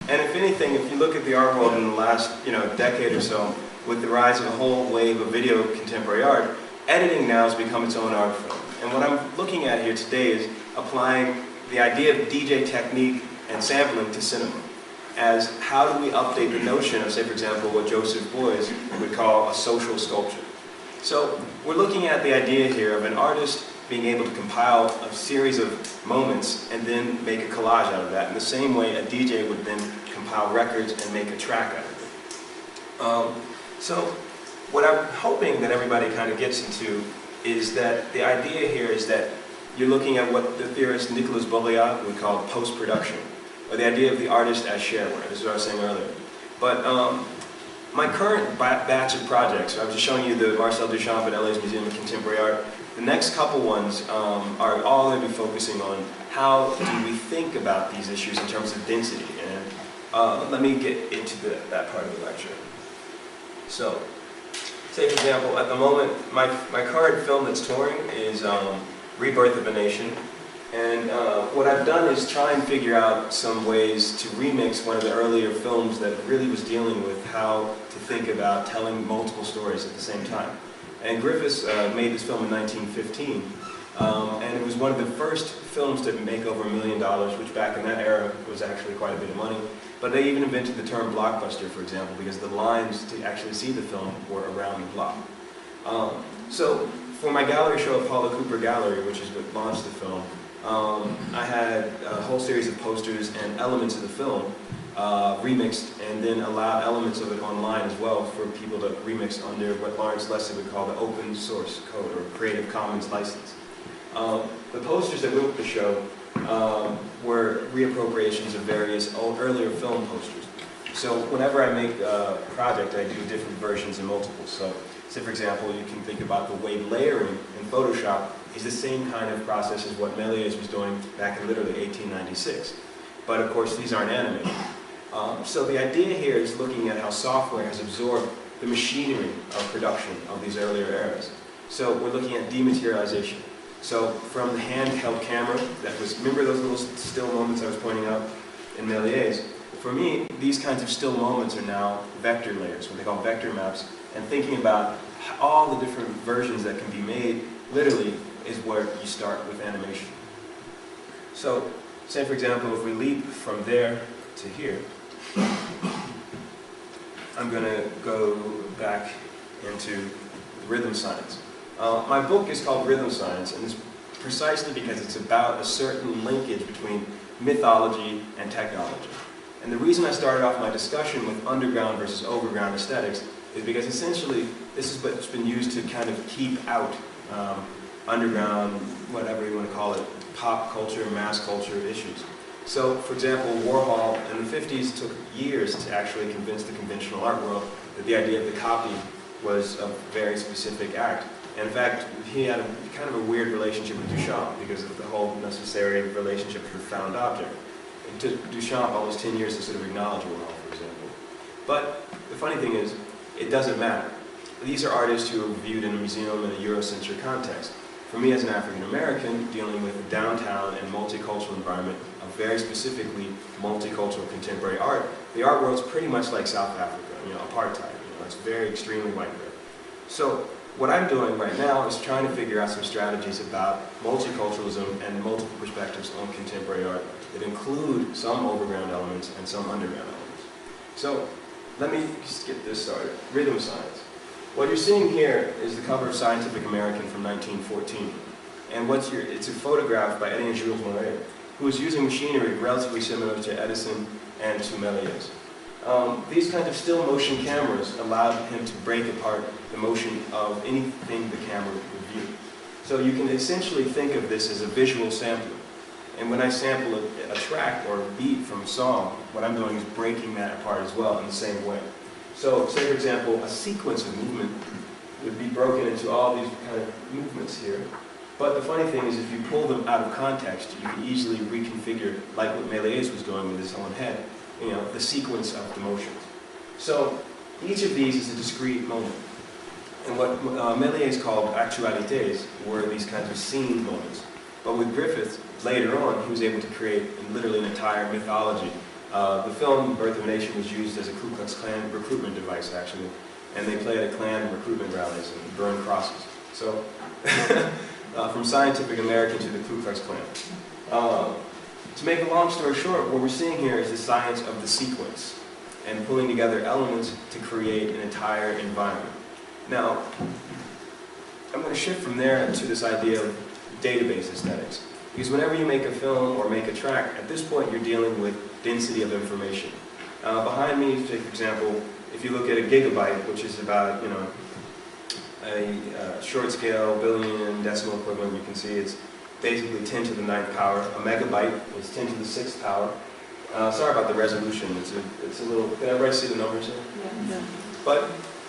And if anything, if you look at the art world in the last decade or so, with the rise of a whole wave of video contemporary art, editing now has become its own art form. And what I'm looking at here today is applying the idea of DJ technique and sampling to cinema. As how do we update the notion of, say for example, what Joseph Beuys would call a social sculpture. So we're looking at the idea here of an artist being able to compile a series of moments and then make a collage out of that. In the same way a DJ would then compile records and make a track out of it. So what I'm hoping that everybody kind of gets into is that the idea here is that you're looking at what the theorist Nicolas Bourriat would call post-production, or the idea of the artist as shareware. This is what I was saying earlier. But my current batch of projects, I was just showing you the Marcel Duchamp at LA's Museum of Contemporary Art. The next couple ones are all going to be focusing on how do we think about these issues in terms of density. And let me get into that part of the lecture. So, say for example, at the moment, my current film that's touring is Rebirth of a Nation. And what I've done is try and figure out some ways to remix one of the earlier films that really was dealing with how to think about telling multiple stories at the same time. And Griffiths made this film in 1915, and it was one of the first films to make over $1 million, which back in that era was actually quite a bit of money. But they even invented the term blockbuster, for example, because the lines to actually see the film were around the block. So for my gallery show at Paula Cooper Gallery, which is what launched the film, I had a whole series of posters and elements of the film remixed, and then allowed elements of it online as well for people to remix under what Lawrence Lessig would call the open source code, or Creative Commons license. The posters that went with the show were reappropriations of various earlier film posters. So whenever I make a project, I do different versions and multiples. So, say for example, you can think about the way layering in Photoshop is the same kind of process as what Méliès was doing back in literally 1896. But of course, these aren't animated. So the idea here is looking at how software has absorbed the machinery of production of these earlier eras. So we're looking at dematerialization. So from the handheld camera that was, remember those little still moments I was pointing out in Méliès? For me, these kinds of still moments are now vector layers, what they call vector maps, and thinking about all the different versions that can be made, literally, is where you start with animation. So, say for example, if we leap from there to here, I'm going to go back into rhythm science. My book is called Rhythm Science, and it's precisely because it's about a certain linkage between mythology and technology. And the reason I started off my discussion with underground versus overground aesthetics is because essentially this is what's been used to kind of keep out underground, whatever you want to call it, pop culture, mass culture issues. So, for example, Warhol in the 50s took years to actually convince the conventional art world that the idea of the copy was a very specific act. And in fact, he had kind of a weird relationship with Duchamp because of the whole necessary relationship with found object. It took Duchamp almost 10 years to sort of acknowledge Warhol, for example. But the funny thing is, it doesn't matter. These are artists who are viewed in a museum in a Eurocentric context. For me as an African American, dealing with a downtown and multicultural environment of very specifically multicultural contemporary art, the art world's pretty much like South Africa, apartheid. It's very extremely white there. So what I'm doing right now is trying to figure out some strategies about multiculturalism and multiple perspectives on contemporary art that include some overground elements and some underground elements. So let me just get this started. Rhythm science. What you're seeing here is the cover of Scientific American from 1914. And it's a photograph by Eddie and Jules Moret, who was using machinery relatively similar to Edison and to Méliès. These kinds of still motion cameras allowed him to break apart the motion of anything the camera would view. So you can essentially think of this as a visual sampler. And when I sample a track or a beat from a song, what I'm doing is breaking that apart as well in the same way. So, say for example, a sequence of movement would be broken into all these kind of movements here. But the funny thing is, if you pull them out of context, you can easily reconfigure, like what Méliès was doing with his own head, the sequence of the motions. So, each of these is a discrete moment. And what Méliès called actualités were these kinds of scene moments. But with Griffith, later on, he was able to create literally an entire mythology The film Birth of a Nation was used as a Ku Klux Klan recruitment device, actually, and they play at Klan recruitment rallies and burn crosses. So, from Scientific American to the Ku Klux Klan. To make a long story short, what we're seeing here is the science of the sequence and pulling together elements to create an entire environment. Now, I'm going to shift from there to this idea of database aesthetics. Because whenever you make a film or make a track, at this point you're dealing with density of information. Behind me, for example, if you look at a gigabyte, which is about, a short scale billion decimal equivalent, you can see it's basically 10 to the 9th power. A megabyte is 10 to the 6th power. Sorry about the resolution. It's a little. Can everybody see the numbers here? Yeah. But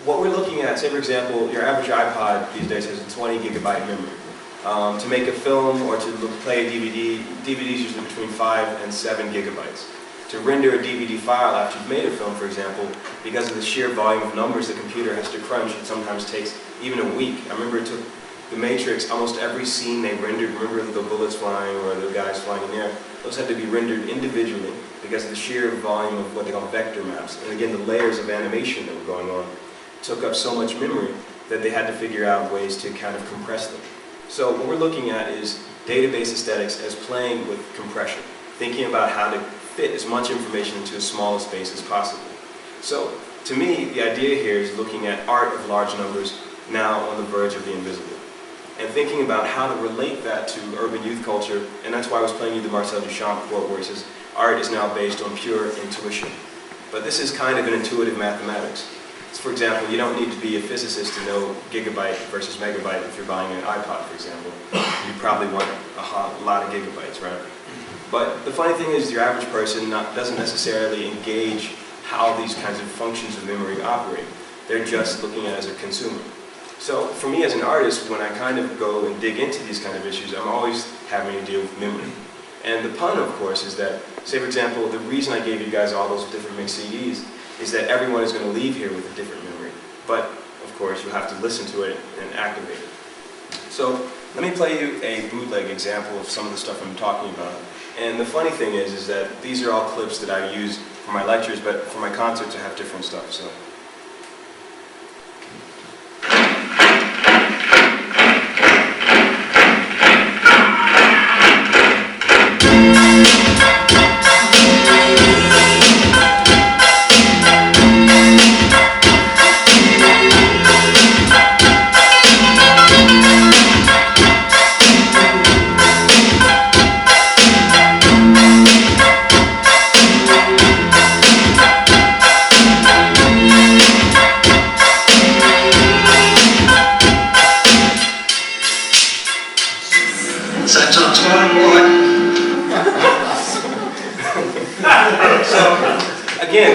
what we're looking at, say for example, your average iPod these days has a 20 gigabyte memory. To make a film or to play a DVD, DVD is usually between 5 and 7 gigabytes. To render a DVD file after you've made a film, for example, because of the sheer volume of numbers the computer has to crunch, it sometimes takes even a week. I remember it took The Matrix, almost every scene they rendered, remember the bullets flying or the guys flying in the air, those had to be rendered individually because of the sheer volume of what they call vector maps. And again, the layers of animation that were going on took up so much memory that they had to figure out ways to kind of compress them. So what we're looking at is database aesthetics as playing with compression, thinking about how to fit as much information into as small a space as possible. So to me, the idea here is looking at art of large numbers now on the verge of the invisible, and thinking about how to relate that to urban youth culture. And that's why I was playing you the Marcel Duchamp quote where he says, art is now based on pure intuition. But this is kind of an intuitive mathematics. For example, you don't need to be a physicist to know gigabyte versus megabyte if you're buying an iPod, for example. You probably want a lot of gigabytes, right? But the funny thing is your average person doesn't necessarily engage how these kinds of functions of memory operate. They're just looking at it as a consumer. So for me as an artist, when I kind of go and dig into these kind of issues, I'm always having to deal with memory. And the pun, of course, is that, say for example, the reason I gave you guys all those different mixed CDs is that everyone is going to leave here with a different memory. But, of course, you have to listen to it and activate it. So let me play you a bootleg example of some of the stuff I'm talking about. And the funny thing is that these are all clips that I use for my lectures, but for my concerts I have different stuff. So.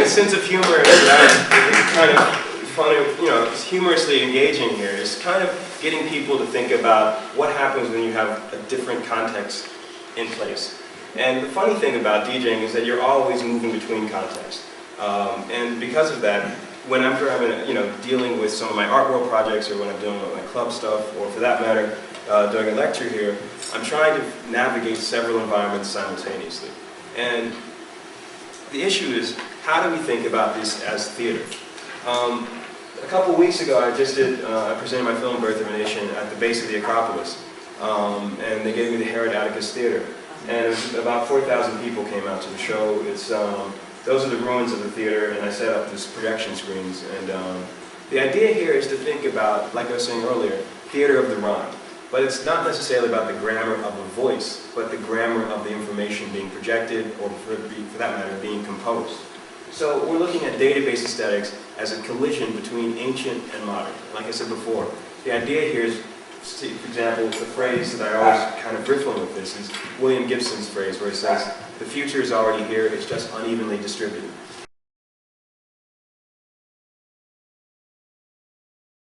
Sense of humor is kind of funny, it's humorously engaging here. It's kind of getting people to think about what happens when you have a different context in place. And the funny thing about DJing is that you're always moving between contexts. And because of that, whenever I'm dealing with some of my art world projects or when I'm doing my club stuff, or for that matter, doing a lecture here, I'm trying to navigate several environments simultaneously. And the issue is, how do we think about this as theater? A couple weeks ago, I presented my film Birth of a Nation at the base of the Acropolis, and they gave me the Herod Atticus Theater, and about 4,000 people came out to the show. Those are the ruins of the theater, and I set up this projection screens. And the idea here is to think about, like I was saying earlier, theater of the rhyme. But it's not necessarily about the grammar of a voice, but the grammar of the information being projected, or for that matter, being composed. So we're looking at database aesthetics as a collision between ancient and modern. Like I said before, the idea here is, for example, the phrase that I always kind of riff on with this is William Gibson's phrase where he says, the future is already here, it's just unevenly distributed.